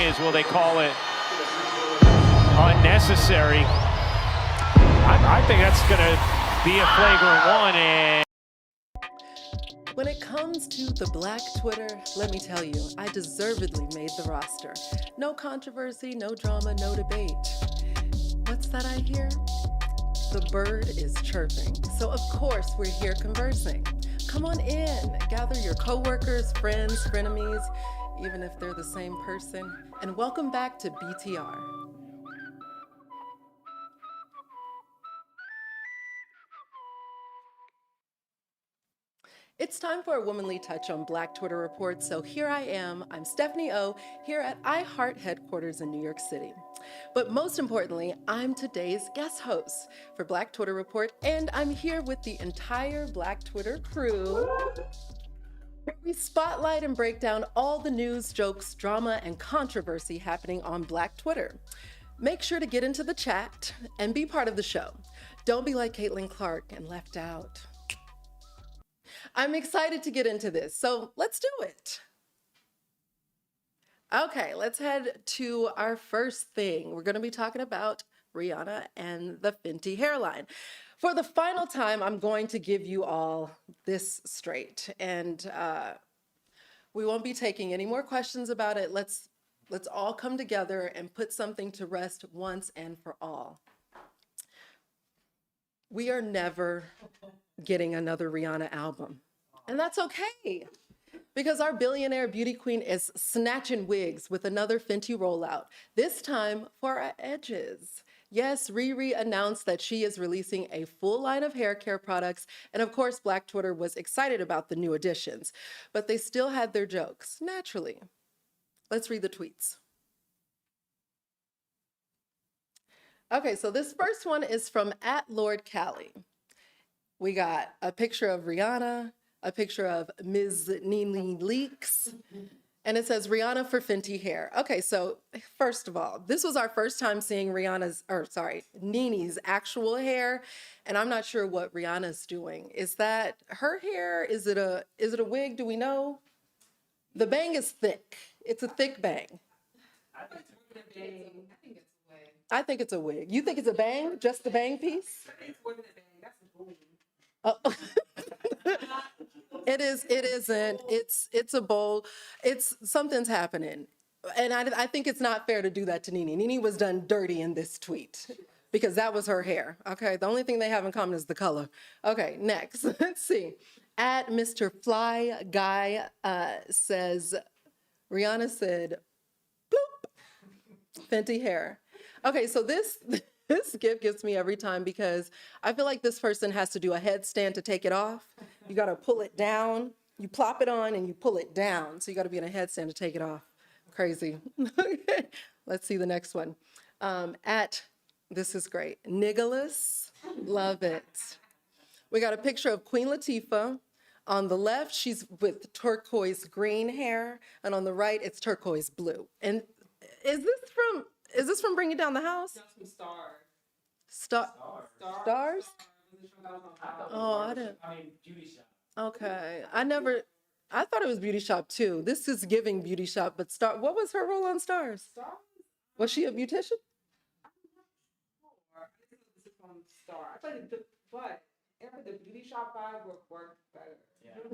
is, will they call it unnecessary? I think that's going to be a flagrant one. And when it comes to the Black Twitter, let me tell you, I deservedly made the roster. No controversy, no drama, no debate. What's that I hear? The bird is chirping. So of course we're here conversing. Come on in, gather your coworkers, friends, frenemies, even if they're the same person, and welcome back to BTR. It's time for a womanly touch on Black Twitter Report, so here I am. I'm Stephanie O, here at iHeart headquarters in New York City. But most importantly, I'm today's guest host for Black Twitter Report, and I'm here with the entire Black Twitter crew. We spotlight and break down all the news, jokes, drama, and controversy happening on Black Twitter. Make sure to get into the chat and be part of the show. Don't be like Caitlin Clark and left out. I'm excited to get into this, so let's do it. Okay, let's head to our first thing. We're going to be talking about Rihanna and the Fenty hairline. For the final time, I'm going to give you all this straight, and we won't be taking any more questions about it. Let's all come together and put something to rest once and for all. We are never getting another Rihanna album. And that's okay, because our billionaire beauty queen is snatching wigs with another Fenty rollout, this time for our edges. Yes, Riri announced that she is releasing a full line of hair care products, and of course, Black Twitter was excited about the new additions, but they still had their jokes, naturally. Let's read the tweets. Okay, so this first one is from @LordCali. We got a picture of Rihanna, a picture of Ms. Nene Leakes, and it says Rihanna for Fenty hair. Okay, so first of all, this was our first time seeing Nene's actual hair, and I'm not sure what Rihanna's doing. Is that her hair? Is it a wig? Do we know? The bang is thick. It's a thick bang. I think it's a wig. I think it's a wig. You think it's a bang? Just the bang piece? It's more than a bang. That's a boom. Oh. It isn't. It's a bowl. Something's happening. And I think it's not fair to do that to Nene. Nene was done dirty in this tweet because that was her hair. Okay, the only thing they have in common is the color. Okay, next, let's see. Mr. Fly Guy says, Rihanna said, boop, Fenty hair. Okay, so this gift gets me every time because I feel like this person has to do a headstand to take it off. You gotta pull it down, you plop it on and you pull it down. So you gotta be in a headstand to take it off. Crazy. Okay, let's see the next one. This is great, Nicholas, love it. We got a picture of Queen Latifah. On the left, she's with turquoise green hair, and on the right, it's turquoise blue. And is this from Bringing Down the House? That's from Star. Stars? Oh, I didn't. I mean, Beauty Shop. Okay, I thought it was Beauty Shop too. This is giving Beauty Shop, but what was her role on Stars? Was she a beautician? I think this is from Star. But the Beauty Shop vibe worked better.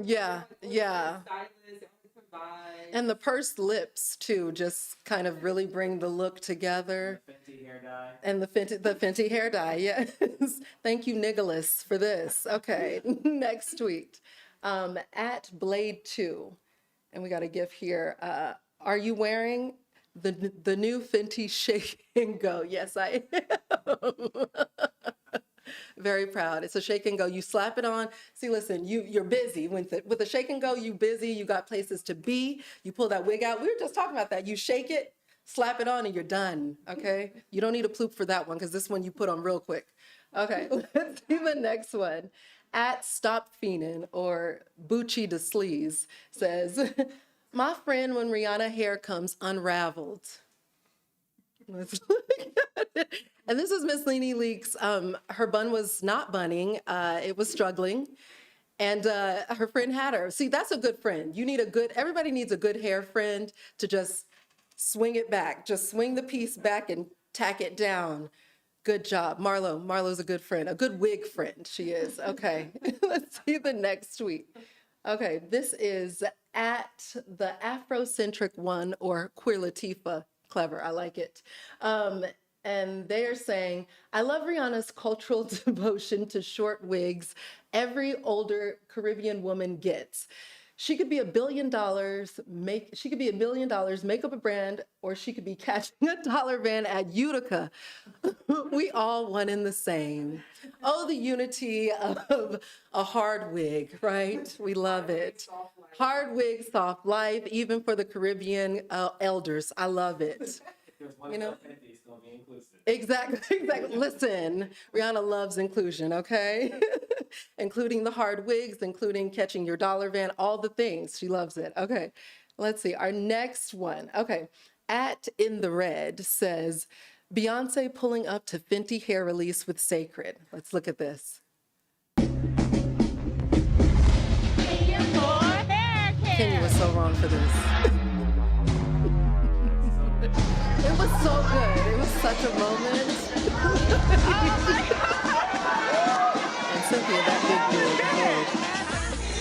Yeah. Stylist, And the pursed lips too, just kind of really bring the look together. Fenty hair dye. And the Fenty hair dye, yes. Thank you, Nicholas, for this. Okay, next tweet. @Blade2, and we got a GIF here. Are you wearing the new Fenty Shake and Go? Yes, I am. Very proud. It's a shake and go. You slap it on. See, listen, you're busy. With the shake and go, you busy. You got places to be. You pull that wig out. We were just talking about that. You shake it, slap it on, and you're done, okay? You don't need a ploop for that one because this one you put on real quick. Okay, let's see the next one. @StopFiendin' or Bucci de Sleaze says, my friend when Rihanna hair comes unraveled. Let's look at it. And this is Miss Nene Leakes. Her bun was not bunning. It was struggling. And her friend had her. See, that's a good friend. Everybody needs a good hair friend to just Swing it back. Just swing the piece back and tack it down. Good job. Marlo's a good friend, a good wig friend she is. Okay, let's see the next tweet. Okay, this is at the Afrocentric one, or Queer Latifah. Clever, I like it. And they're saying, I love Rihanna's cultural devotion to short wigs every older Caribbean woman gets. She could be $1 billion, make up a brand, or she could be catching a dollar van at Utica. We all one in the same. Oh, the unity of a hard wig, right? We love it. Hard wig, soft life, even for the Caribbean elders. I love it. You know? Exactly. Listen, Rihanna loves inclusion, okay? Including the hard wigs, including catching your dollar van, all the things. She loves it. Okay, let's see. Our next one. Okay, at In the Red says, Beyonce pulling up to Fenty hair release with Sacred. Let's look at this. Kenya was so wrong for this. It was so good. It was such a moment. And Cynthia, that big wig.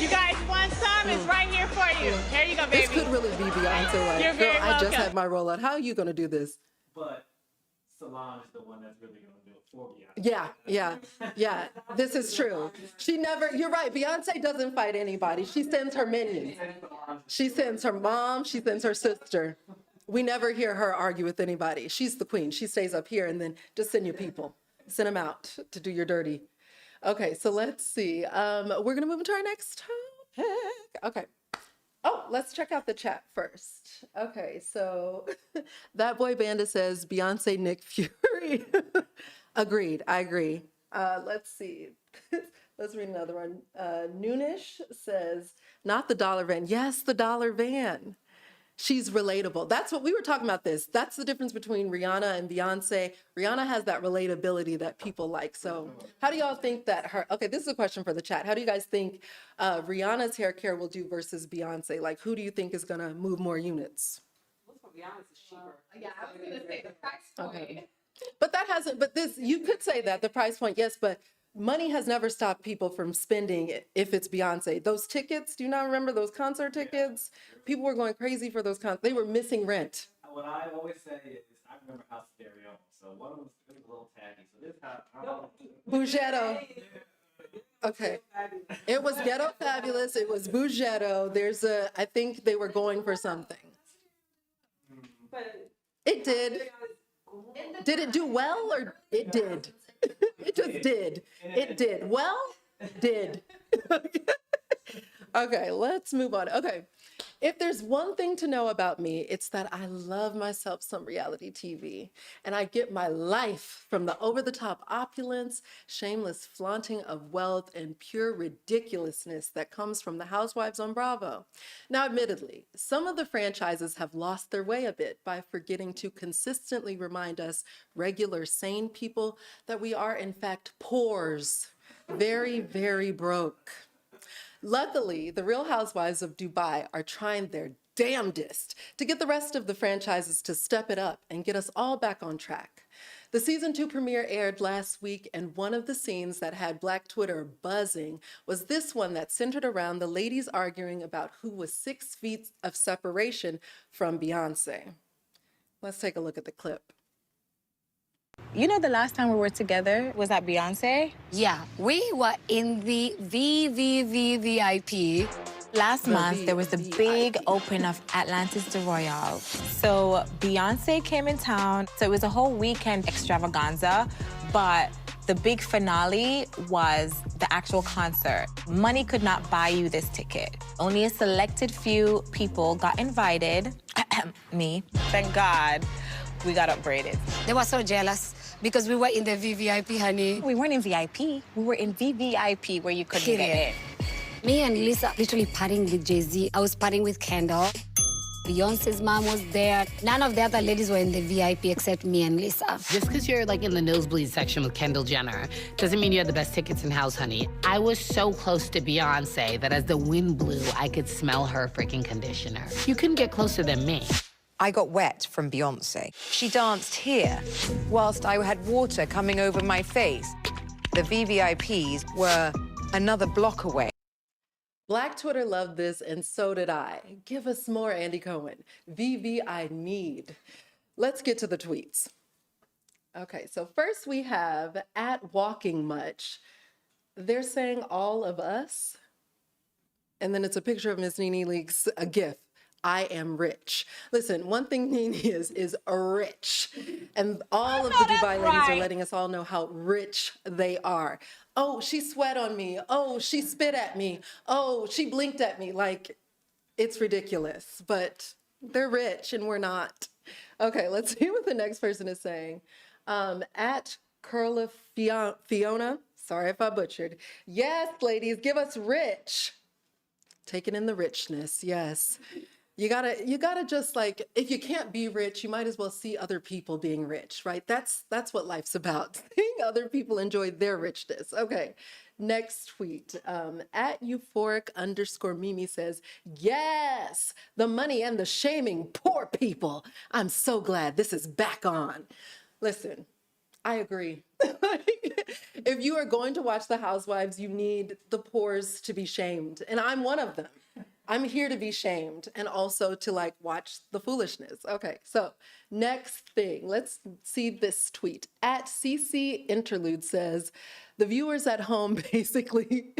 You guys want some? It's right here for you. Here you go, baby. This could really be Beyonce. Like, You're very girl, I just welcome. had my rollout. How are you going to do this? But Solange is the one that's really going to do it for Beyonce. Yeah. This is true. She never, you're right. Beyonce doesn't fight anybody. She sends her minions. She sends her mom. She sends her sister. We never hear her argue with anybody. She's the queen. She stays up here and then just send your people. Send them out to do your dirty. Okay, so let's see. We're going to move into our next topic. Okay. Oh, let's check out the chat first. Okay, so that boy Banda says Beyonce, Nick Fury. Agreed. I agree. Let's see. Let's read another one. Noonish says, not the dollar van. Yes, the dollar van. She's relatable. That's what we were talking about this. That's the difference between Rihanna and Beyonce. Rihanna has that relatability that people like. So how do y'all think that okay, this is a question for the chat. How do you guys think Rihanna's hair care will do versus Beyonce? Like, who do you think is gonna move more units? Rihanna's is cheaper. Yeah, I was going to say the price point. Okay. But that hasn't, but this, you could say that, the price point, yes, but money has never stopped people from spending it if it's Beyonce. Those tickets, do you not remember those concert tickets? People were going crazy for those concerts. They were missing rent. What I always say is, I remember House Stereo, so one of them was a little tacky. So this time, Bougetto. Okay. It was Ghetto Fabulous. It was Bougetto. I think they were going for something. But It did. Did it do well or it did? It just did. It did. Well, did. Okay, let's move on. Okay. If there's one thing to know about me, it's that I love myself some reality TV. And I get my life from the over-the-top opulence, shameless flaunting of wealth, and pure ridiculousness that comes from the housewives on Bravo. Now, admittedly, some of the franchises have lost their way a bit by forgetting to consistently remind us regular, sane people that we are, in fact, poors. Very, very broke. Luckily, the Real Housewives of Dubai are trying their damnedest to get the rest of the franchises to step it up and get us all back on track. The season 2 premiere aired last week, and one of the scenes that had Black Twitter buzzing was this one that centered around the ladies arguing about who was 6 feet of separation from Beyonce. Let's take a look at the clip. You know, the last time we were together was at Beyonce. Yeah, we were in the VIP. Last month, there was the VIP. big open of Atlantis de Royale. So Beyonce came in town. So it was a whole weekend extravaganza, but the big finale was the actual concert. Money could not buy you this ticket. Only a selected few people got invited. Me. Thank God we got upgraded. They were so jealous because we were in the VVIP, honey. We weren't in VIP. We were in VVIP where you couldn't get Period. in. Me and Lisa literally partying with Jay-Z. I was partying with Kendall. Beyonce's mom was there. None of the other ladies were in the VIP except me and Lisa. Just because you're like in the nosebleed section with Kendall Jenner doesn't mean you had the best tickets in house, honey. I was so close to Beyonce that as the wind blew, I could smell her freaking conditioner. You couldn't get closer than me. I got wet from Beyonce. She danced here whilst I had water coming over my face. The VVIPs were another block away. Black Twitter loved this, and so did I. Give us more, Andy Cohen. VV, I need. Let's get to the tweets. Okay, so first we have at Walking Much. They're saying all of us, and then it's a picture of Miss Nene Leakes, a GIF. I am rich. Listen, one thing Nene is rich. And all of the Dubai ladies are letting us all know how rich they are. Oh, she sweat on me. Oh, she spit at me. Oh, she blinked at me. Like, it's ridiculous, but they're rich and we're not. Okay, let's see what the next person is saying. At Curla Fiona, sorry if I butchered. Yes, ladies, give us rich. Taking in the richness, yes. You gotta just like, if you can't be rich, you might as well see other people being rich, right? That's what life's about, seeing other people enjoy their richness. Okay, next tweet. At euphoric_Mimi says, yes, the money and the shaming poor people. I'm so glad this is back on. Listen, I agree. If you are going to watch The Housewives, you need the poors to be shamed, and I'm one of them. I'm here to be shamed and also to like watch the foolishness. Okay, so next thing, let's see this tweet. At CC Interlude says, the viewers at home basically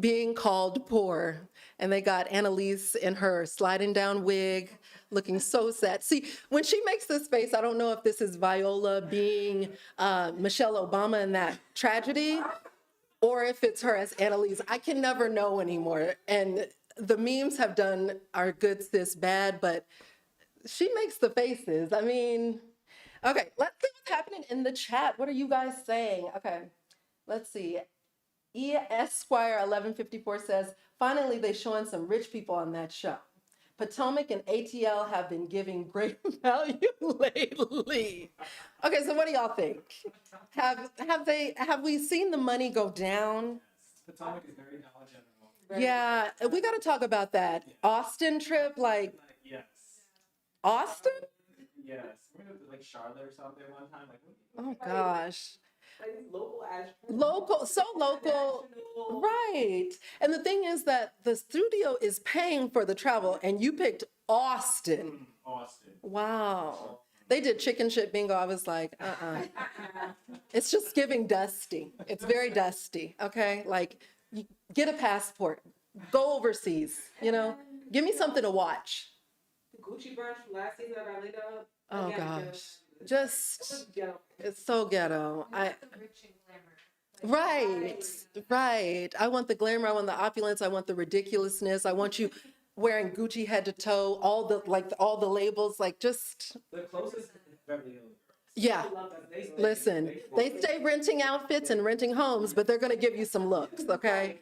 being called poor. And they got Annalise in her sliding down wig, looking so sad. See, when she makes this face, I don't know if this is Viola being Michelle Obama in that tragedy, or if it's her as Annalise. I can never know anymore. And the memes have done our good sis bad, but she makes the faces. I mean, okay, let's see what's happening in the chat. What are you guys saying? Okay, let's see. Esquire 1154 says, finally they showing some rich people on that show. Potomac and ATL have been giving great value lately. Okay, so what do y'all think? Have we seen the money go down? Potomac is very Dollar General. Yeah, we got to talk about that. Austin trip, like Yes. Austin? Yes. We're going to like Charlotte or something one time. Like, Oh gosh. Like these local ass. Local, so local. National. Right. And the thing is that the studio is paying for the travel and you picked Austin. Austin. Wow. They did chicken shit bingo. I was like, It's just giving dusty. It's very dusty. Okay. Like, you get a passport, go overseas, you know, give me something to watch. The Gucci brunch from last season that I laid up. Oh Again, gosh. Just, ghetto. it's so ghetto. Right. I want the glamour. I want the opulence. I want the ridiculousness. I want you wearing Gucci head to toe, all the labels, like just. The closest is Beverly Hills. Yeah. Listen, they stay renting outfits and renting homes, but they're going to give you some looks, okay?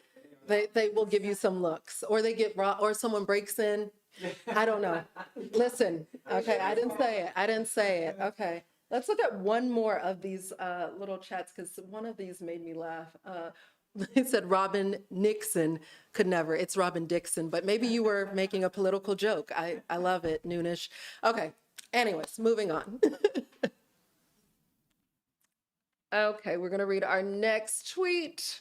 They will give you some looks, or they get raw, or someone breaks in. I don't know. Listen, okay, I didn't say it. Okay, let's look at one more of these little chats because one of these made me laugh. It said Robin Nixon could never. It's Robin Dixon, but maybe you were making a political joke. I love it, Noonish. Okay, anyways, moving on. Okay, we're gonna read our next tweet.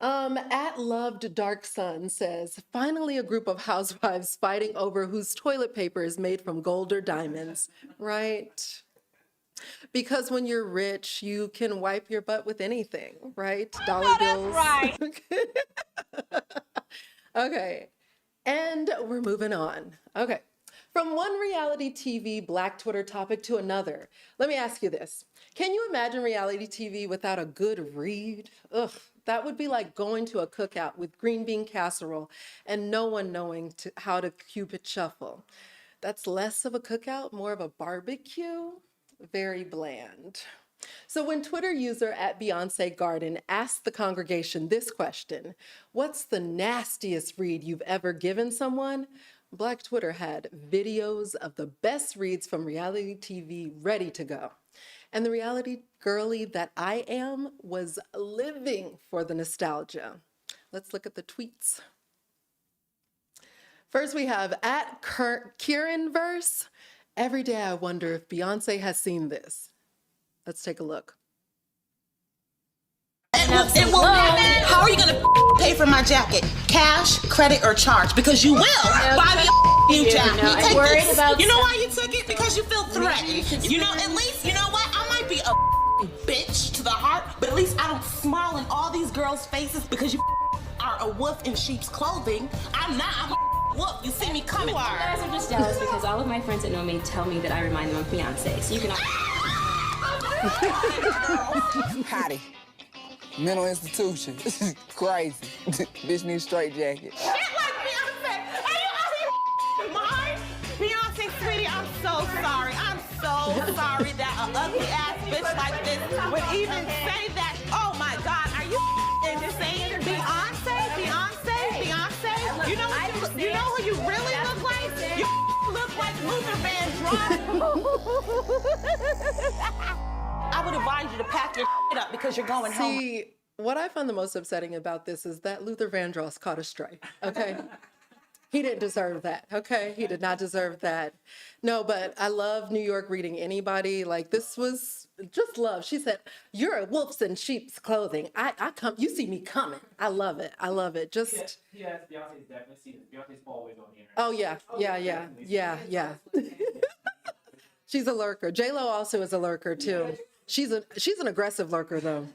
At Loved Dark Sun says, finally a group of housewives fighting over whose toilet paper is made from gold or diamonds, right? Because when you're rich, you can wipe your butt with anything, right? Dollar bills. Right. Okay, and we're moving on. Okay, from one reality TV Black Twitter topic to another. Let me ask you this. Can you imagine reality TV without a good read? Ugh, that would be like going to a cookout with green bean casserole and no one knowing how to Cupid shuffle. That's less of a cookout, more of a barbecue. Very bland. So when Twitter user at Beyonce Garden asked the congregation this question, what's the nastiest read you've ever given someone? Black Twitter had videos of the best reads from reality TV ready to go. And the reality girly that I am was living for the nostalgia. Let's look at the tweets. First, we have at Kieran Verse. Every day I wonder if Beyonce has seen this. Let's take a look. How are you gonna pay for my jacket? Cash, credit, or charge? Because you will buy me a new jacket. You know why you took it? Because you feel threatened. You know, at least, you know what? I might be a bitch to the heart, but at least I don't smile in all these girls' faces because you are a wolf in sheep's clothing. I'm not. I'm a wolf. You see me coming. You guys are just jealous because all of my friends that know me tell me that I remind them of Beyonce. So you can. Hottie. Mental institution. Crazy. Bitch needs straight jacket. Get like Beyonce. Are you out of your mind? Beyonce, sweetie, I'm so sorry. I'm so sorry that an ugly ass bitch like this would even say that. Oh my God, are you just saying Beyonce? Beyonce? You know who you really look like? You look like Luther Vandross. I would advise you to pack your up because you're going home. See, what I find the most upsetting about this is that Luther Vandross caught a stray, okay? He didn't deserve that, okay? He did not deserve that. No, but I love New York reading anybody. Like, this was just love. She said, you're a wolf's in sheep's clothing. I come, you see me coming. I love it. I love it. Just. Yes, Beyonce's definitely seen it. Beyonce's always on the internet. Oh, yeah. She's a lurker. J-Lo also is a lurker, too. She's an aggressive lurker, though.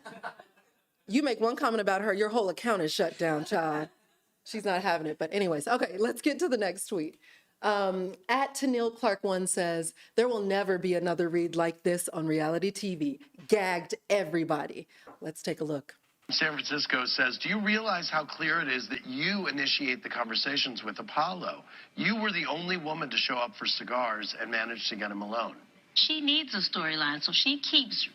You make one comment about her, your whole account is shut down, child. She's not having it. But anyways, okay, let's get to the next tweet. At Tanil Clark 1 says, there will never be another read like this on reality TV. Gagged everybody. Let's take a look. San Francisco says, do you realize how clear it is that you initiate the conversations with Apollo? You were the only woman to show up for cigars and managed to get him alone. She needs a storyline, so she keeps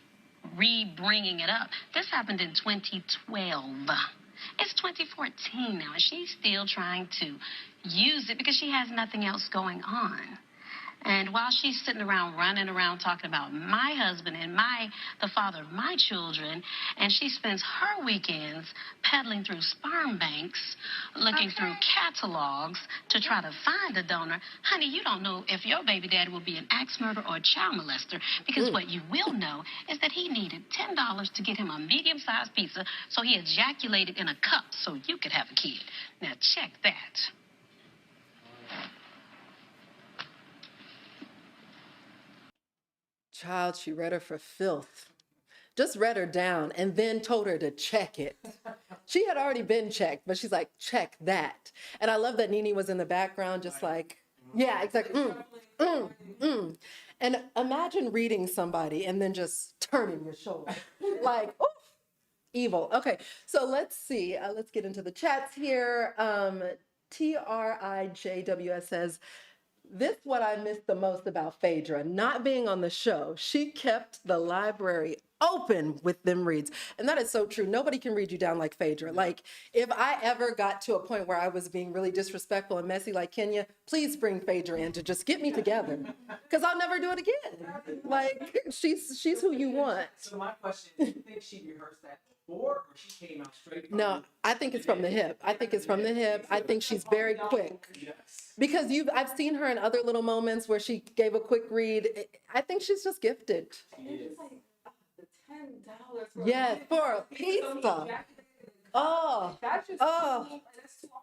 re-bringing it up. This happened in 2012. It's 2014 now, and she's still trying to use it because she has nothing else going on. And while she's sitting around, running around, talking about my husband and the father of my children, and she spends her weekends peddling through sperm banks, looking through catalogs to try to find a donor, honey, you don't know if your baby daddy will be an axe murderer or a child molester, because what you will know is that he needed $10 to get him a medium-sized pizza, so he ejaculated in a cup so you could have a kid. Now, check that. Child, she read her for filth. Just read her down and then told her to check it. She had already been checked, but she's like, check that. And I love that Nene was in the background, just like, yeah, exactly. And imagine reading somebody and then just turning your shoulder. Like, oof, evil. Okay, so let's see. Let's get into the chats here. TRIJWS says, this is what I missed the most about Phaedra, not being on the show. She kept the library open with them reads. And that is so true. Nobody can read you down like Phaedra. Like, if I ever got to a point where I was being really disrespectful and messy like Kenya, please bring Phaedra in to just get me together. Because I'll never do it again. Like, she's who you want. So my question is, do you think she rehearsed that before, or she came out straight from No, I think it's from the hip. I think it's from the hip. I think she's very quick. Because I've seen her in other little moments where she gave a quick read. I think she's just gifted. $10 Yes, for a pizza. Oh,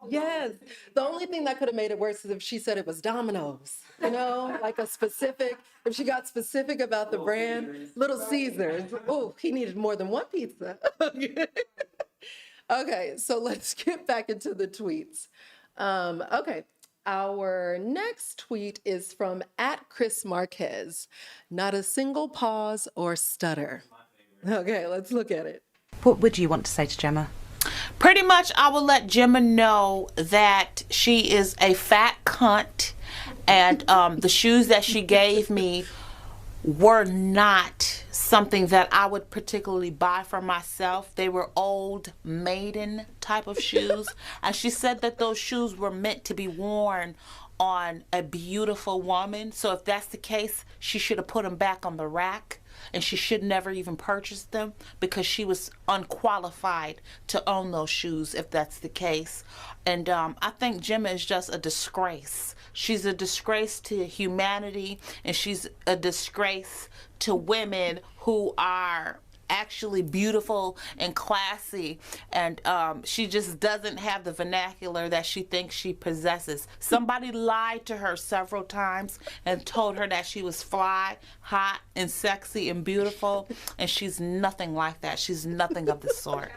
yes. The only thing that could have made it worse is if she said it was Domino's, you know, like a specific, if she got specific about the brand, Little Caesars. Oh, he needed more than one pizza. Okay, so let's get back into the tweets. Okay. Our next tweet is from @Chris Marquez. Not a single pause or stutter. Okay, let's look at it. What would you want to say to Gemma? Pretty much, I will let Gemma know that she is a fat cunt, and the shoes that she gave me were not something that I would particularly buy for myself. They were old maiden type of shoes, and she said that those shoes were meant to be worn on a beautiful woman. So if that's the case, she should have put them back on the rack, and she should never even purchase them because she was unqualified to own those shoes if that's the case. And I think Gemma is just a disgrace. She's a disgrace to humanity, and she's a disgrace to women who are actually beautiful and classy, and she just doesn't have the vernacular that she thinks she possesses. Somebody lied to her several times and told her that she was fly, hot, and sexy and beautiful, and she's nothing like that. She's nothing of the sort.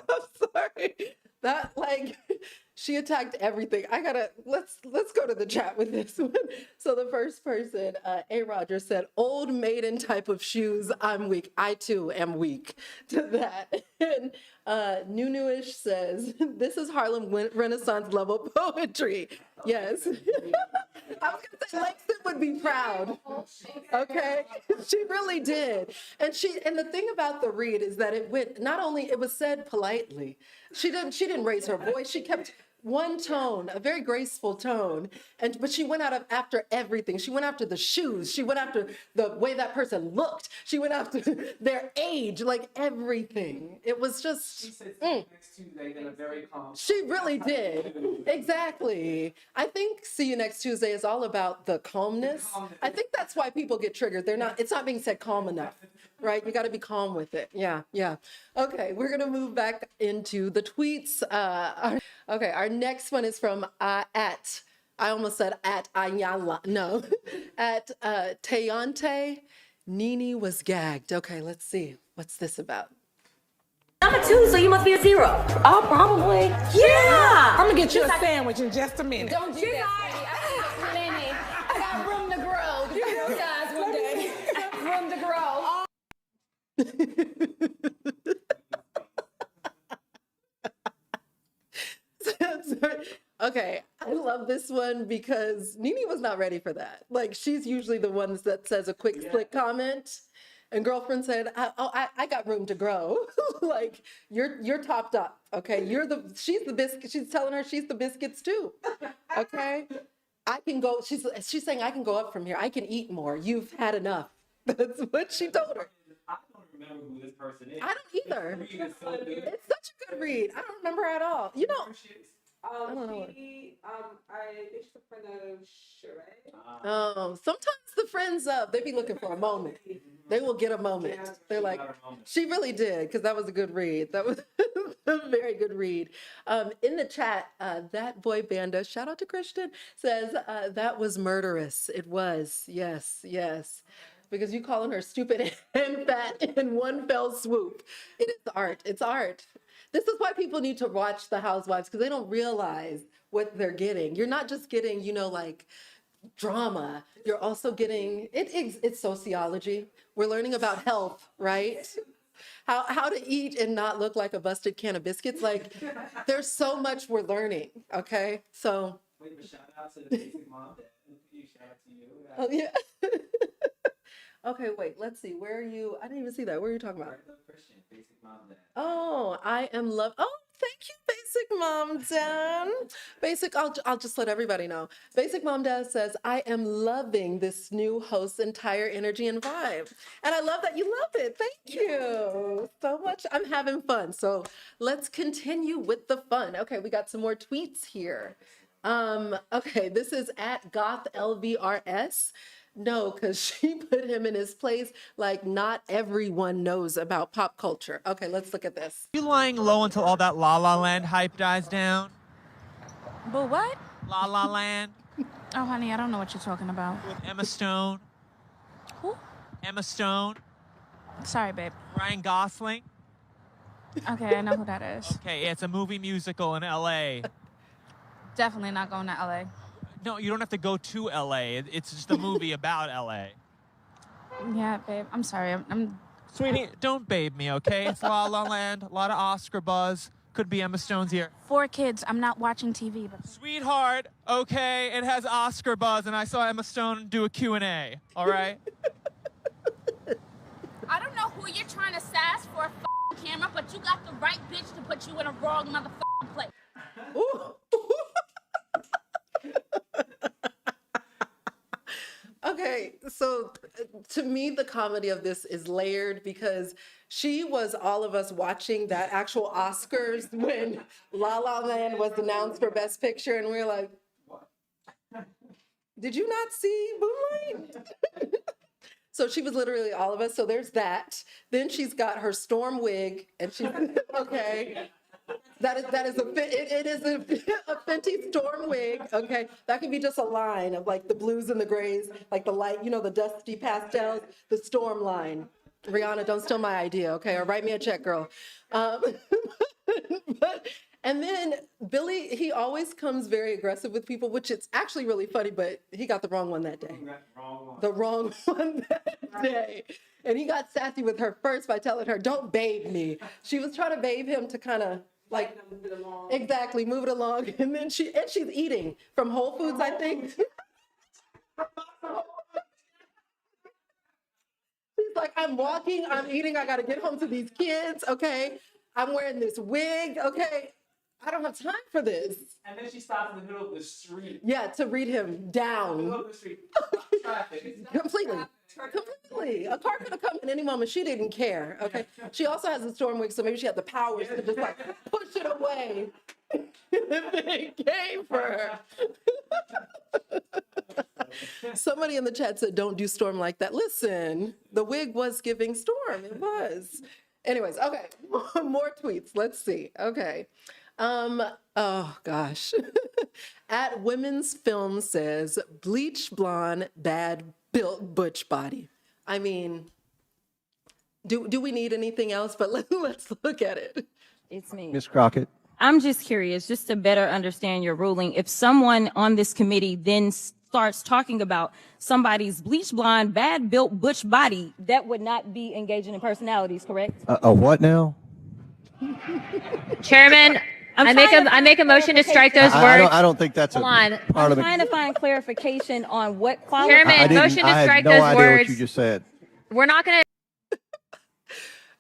I'm sorry. That, like, she attacked everything. Let's go to the chat with this one. So the first person, A. Rogers, said, old maiden type of shoes, I'm weak. I too am weak to that. And New-Newish says, this is Harlem Renaissance level poetry. Yes. I was gonna say Langston would be proud. Okay, she really did. And the thing about the read is that it went, not only it was said politely, she didn't raise her voice. She kept one tone, a very graceful tone, but she went after everything. She went after the shoes. She went after the way that person looked. She went after their age, like everything. It was just. She said next Tuesday in a very calm. She really did. Exactly. I think See You Next Tuesday is all about the calmness. I think that's why people get triggered. It's not being said calm enough, right? You got to be calm with it. Yeah. Okay, we're gonna move back into the tweets. Our next one is from I almost said at Ayala. No, at Tayante. Nene was gagged. Okay, let's see. What's this about? I'm a 2, so you must be a 0. Oh, probably. Yeah. I'm gonna get you a sandwich in just a minute. Don't do that. Lenny, I got room to grow. You know, guys, one day. Room to grow. Okay, I love this one because Nene was not ready for that. Like, she's usually the one that says a quick slick comment, and girlfriend said, I got room to grow. Like, you're topped up, okay? She's the biscuit. She's telling her she's the biscuits too, okay? I can go, she's saying I can go up from here. I can eat more. You've had enough. That's what she told her. I don't remember who this person is. I don't either. This read is so good. It's such a good read. I don't remember her at all. You know. I think she's a friend of Sheree. Oh, sometimes the friends they be looking for a moment. They will get a moment. They're like, she really did, because that was a good read. That was a very good read. In the chat, that boy Banda, shout out to Christian, says that was murderous. It was, yes. Because you calling her stupid and fat in one fell swoop. It is art. It's art. This is why people need to watch The Housewives, because they don't realize what they're getting. You're not just getting, like drama. You're also getting, it's sociology. We're learning about health, right? How to eat and not look like a busted can of biscuits. Like, there's so much we're learning, okay? So. Wait, but shout out to the basic mom dad. Shout out to you. Oh, yeah. Okay, wait, let's see. Where are you? I didn't even see that. Where are you talking about? Christian, basic mom dad. Oh, I am Oh, thank you, Basic Mom Dad. Basic, I'll just let everybody know. Basic Mom Dad says, I am loving this new host's entire energy and vibe. And I love that you love it. Thank you so much. I'm having fun. So let's continue with the fun. Okay, we got some more tweets here. Okay, this is at GothLVRS. No, because she put him in his place like not everyone knows about pop culture. Okay, let's look at this. You lying low until all that La La Land hype dies down? But what? La La Land. Oh, honey, I don't know what you're talking about. With Emma Stone. Who? Emma Stone. Sorry, babe. Ryan Gosling. Okay, I know who that is. Okay, yeah, it's a movie musical in L.A. Definitely not going to L.A. No, you don't have to go to L.A. It's just a movie about L.A. Yeah, babe. I'm sorry. I'm Sweetie, don't babe me, okay? It's La La Land, a lot of Oscar buzz. Could be Emma Stone's here. 4 kids. I'm not watching TV. But... Sweetheart, okay, it has Oscar buzz, and I saw Emma Stone do a Q&A, all right? I don't know who you're trying to sass for a camera, but you got the right bitch to put you in a wrong motherfucking place. Okay, so to me, the comedy of this is layered because she was all of us watching that actual Oscars when La La Land was announced for Best Picture, and we were like, did you not see Moonlight? So she was literally all of us. So there's that. Then she's got her storm wig, and she's okay. That is a Fenty storm wig. Okay, that could be just a line of like the blues and the grays, like the light, the dusty pastels, the storm line. Rihanna, don't steal my idea, okay? Or write me a check, girl. And then Billy, he always comes very aggressive with people, which it's actually really funny, but he got the wrong one that day. The wrong one that day. And he got sassy with her first by telling her, don't babe me. She was trying to babe him to kind of like, exactly, move it along. And then she's eating from Whole Foods, I think. She's like, I'm walking, I'm eating, I gotta get home to these kids, okay? I'm wearing this wig, okay? I don't have time for this. And then she stops in the middle of the street. Yeah, to read him down. In the middle of the street. Traffic. Completely. A car could have come in any moment. She didn't care, okay? She also has a storm wig, so maybe she had the powers to just like push it away. It came for her. Somebody in the chat said, don't do Storm like that. Listen, the wig was giving Storm. It was. Anyways, okay, more tweets. Let's see. Okay. Oh gosh. At Women's Film says, bleach blonde, bad built butch body. I mean, do we need anything else? But let's look at it. It's me. Ms. Crockett. I'm just curious, just to better understand your ruling. If someone on this committee then starts talking about somebody's bleach blonde, bad built butch body, that would not be engaging in personalities, correct? A what now? Chairman, I make a motion to strike those words. I don't think that's a part of I'm the. trying to find clarification on what quality. Chairman, motion to strike those I had no idea words. what you just said. We're not going to.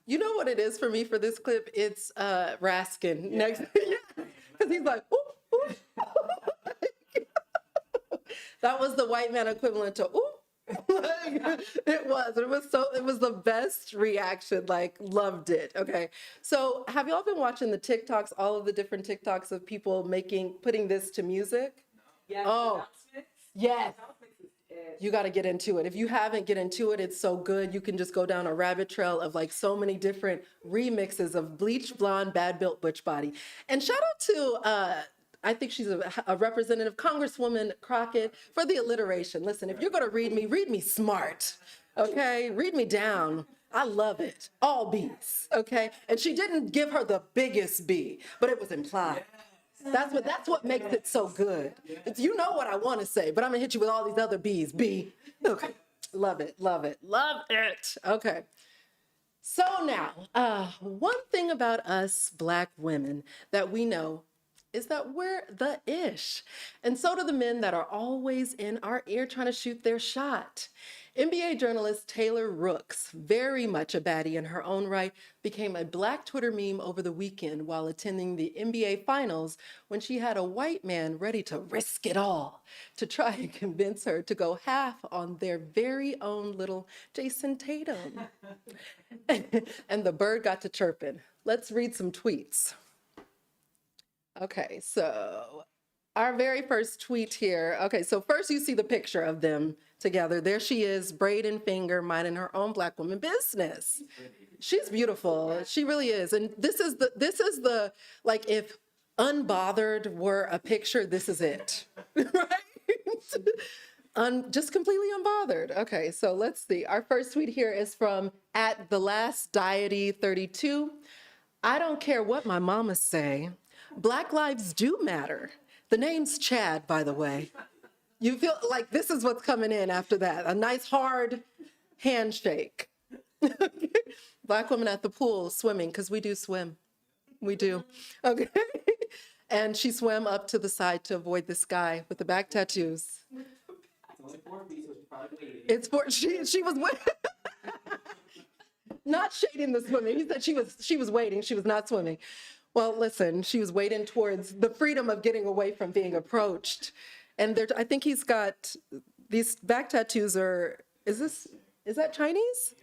You know what it is for me for this clip? It's Raskin next, because he's like, ooh, ooh. That was the white man equivalent to ooh. It was the best reaction, like loved it. Okay, so have y'all been watching the TikToks, all of the different TikToks of people putting this to music? Yes. Oh, yes. You got to get into it. If you haven't, get into it. It's so good. You can just go down a rabbit trail of like so many different remixes of Bleach Blonde, Bad Built Butch Body. And shout out to, I think she's a representative, Congresswoman Crockett, for the alliteration. Listen, if you're going to read me smart, okay? Read me down. I love it. All B's, okay? And she didn't give her the biggest B, but it was implied. That's what makes it so good. It's, you know what I want to say, but I'm gonna hit you with all these other B's. B. Okay. Love it. Love it. Love it. Okay. So now, one thing about us Black women that we know is that we're the ish. And so do the men that are always in our ear trying to shoot their shot. NBA journalist Taylor Rooks, very much a baddie in her own right, became a Black Twitter meme over the weekend while attending the NBA Finals when she had a white man ready to risk it all to try and convince her to go half on their very own little Jason Tatum. And the bird got to chirping. Let's read some tweets. Okay, so our very first tweet here. Okay, so first you see the picture of them together. There she is, braid and finger, minding her own Black woman business. She's beautiful. She really is. And this is the like, if unbothered were a picture, this is it, right? Just completely unbothered. Okay, so let's see. Our first tweet here is from @thelastdeity32. I don't care what my mama say. Black lives do matter. The name's Chad, by the way. You feel like this is what's coming in after that. A nice hard handshake. Black women at the pool swimming, because we do swim. We do. Okay. And she swam up to the side to avoid this guy with the back tattoos. It's for she was not shading the swimming. He said she was waiting. She was not swimming. Well, listen, she was wading towards the freedom of getting away from being approached. And I think he's got These back tattoos are, is that Chinese?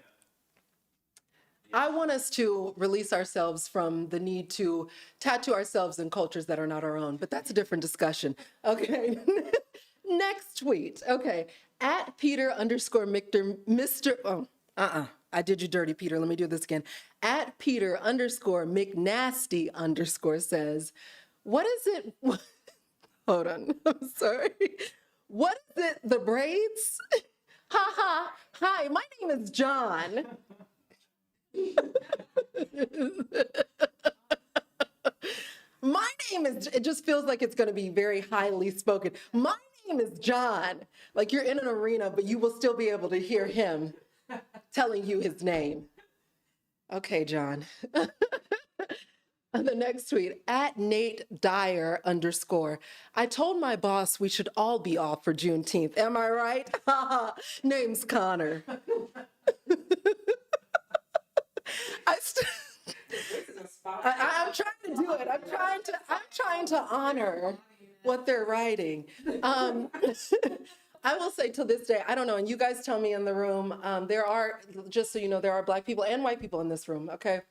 I want us to release ourselves from the need to tattoo ourselves in cultures that are not our own, but that's a different discussion. Okay. Next tweet. Okay. At Peter _ I did you dirty, Peter. Let me do this again. At Peter _ McNasty _ says, what is it? Hold on. I'm sorry. What is it? The braids? Ha ha. Hi, my name is John. My name is, it just feels like it's going to be very highly spoken. My name is John. Like you're in an arena, but you will still be able to hear him telling you his name. Okay, John. The next tweet, at Nate Dyer _ I told my boss we should all be off for Juneteenth. Am I right? Name's Connor. I'm trying to do it. I'm trying to honor what they're writing. I will say to this day, I don't know, and you guys tell me in the room, there are, just so you know, there are Black people and white people in this room, okay?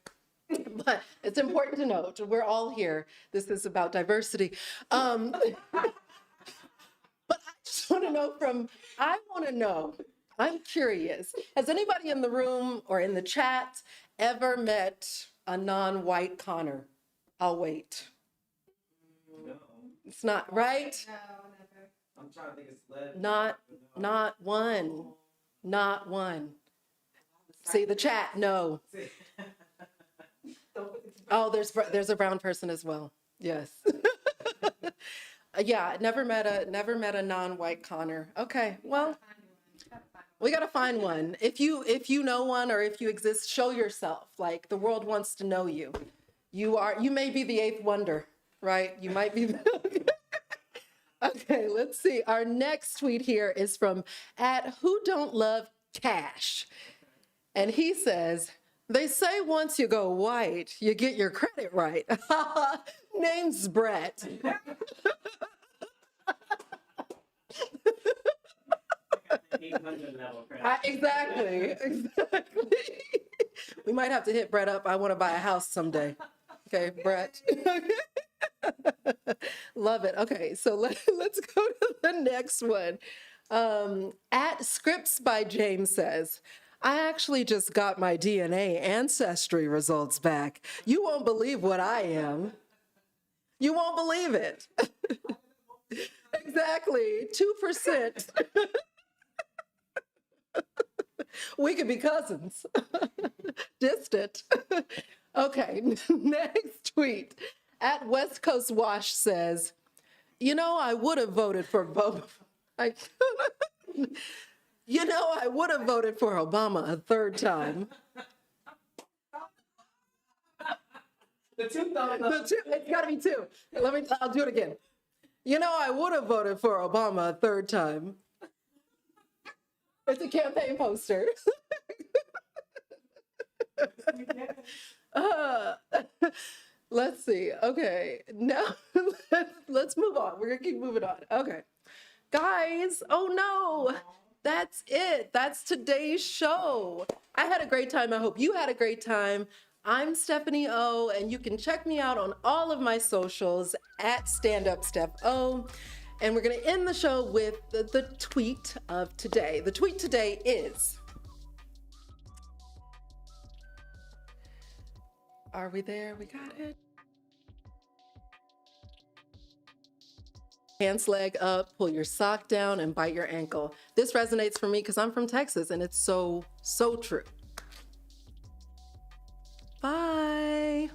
But it's important to note, we're all here. This is about diversity. But I just want to know I'm curious, has anybody in the room or in the chat ever met a non-white Connor? I'll wait. No. It's not, right? No, never. I'm trying to think it's led. Not one. See the chat, no. Oh, there's a brown person as well. Yes. Yeah, never met a non-white Connor. Okay, well, we gotta find one. If you know one or if you exist, show yourself. Like the world wants to know you. You may be the eighth wonder, right? You might be. Okay, let's see. Our next tweet here is from at Who Don't Love Cash, and he says, they say once you go white, you get your credit right. Name's Brett. Exactly. We might have to hit Brett up. I want to buy a house someday. Okay, Brett. Love it. Okay, so let's go to the next one. At Scripts by James says, I actually just got my DNA ancestry results back. You won't believe what I am. You won't believe it. Exactly, 2%. We could be cousins. Distant. Okay, next tweet. At West Coast Wash says, you know, I would have voted for Obama a third time. The two thumbs up. It's got to be two. I'll do it again. You know, I would have voted for Obama a third time. It's a campaign poster. Let's see. Okay, now let's move on. We're gonna keep moving on. Okay, guys. Oh no, that's it. That's today's show. I had a great time. I hope you had a great time. I'm Stephanie O, and you can check me out on all of my socials at StandUpStephO. And we're going to end the show with the tweet of today. The tweet today is, are we there? We got it. Pants leg up, pull your sock down, and bite your ankle. This resonates for me because I'm from Texas, and it's so, so true. Bye.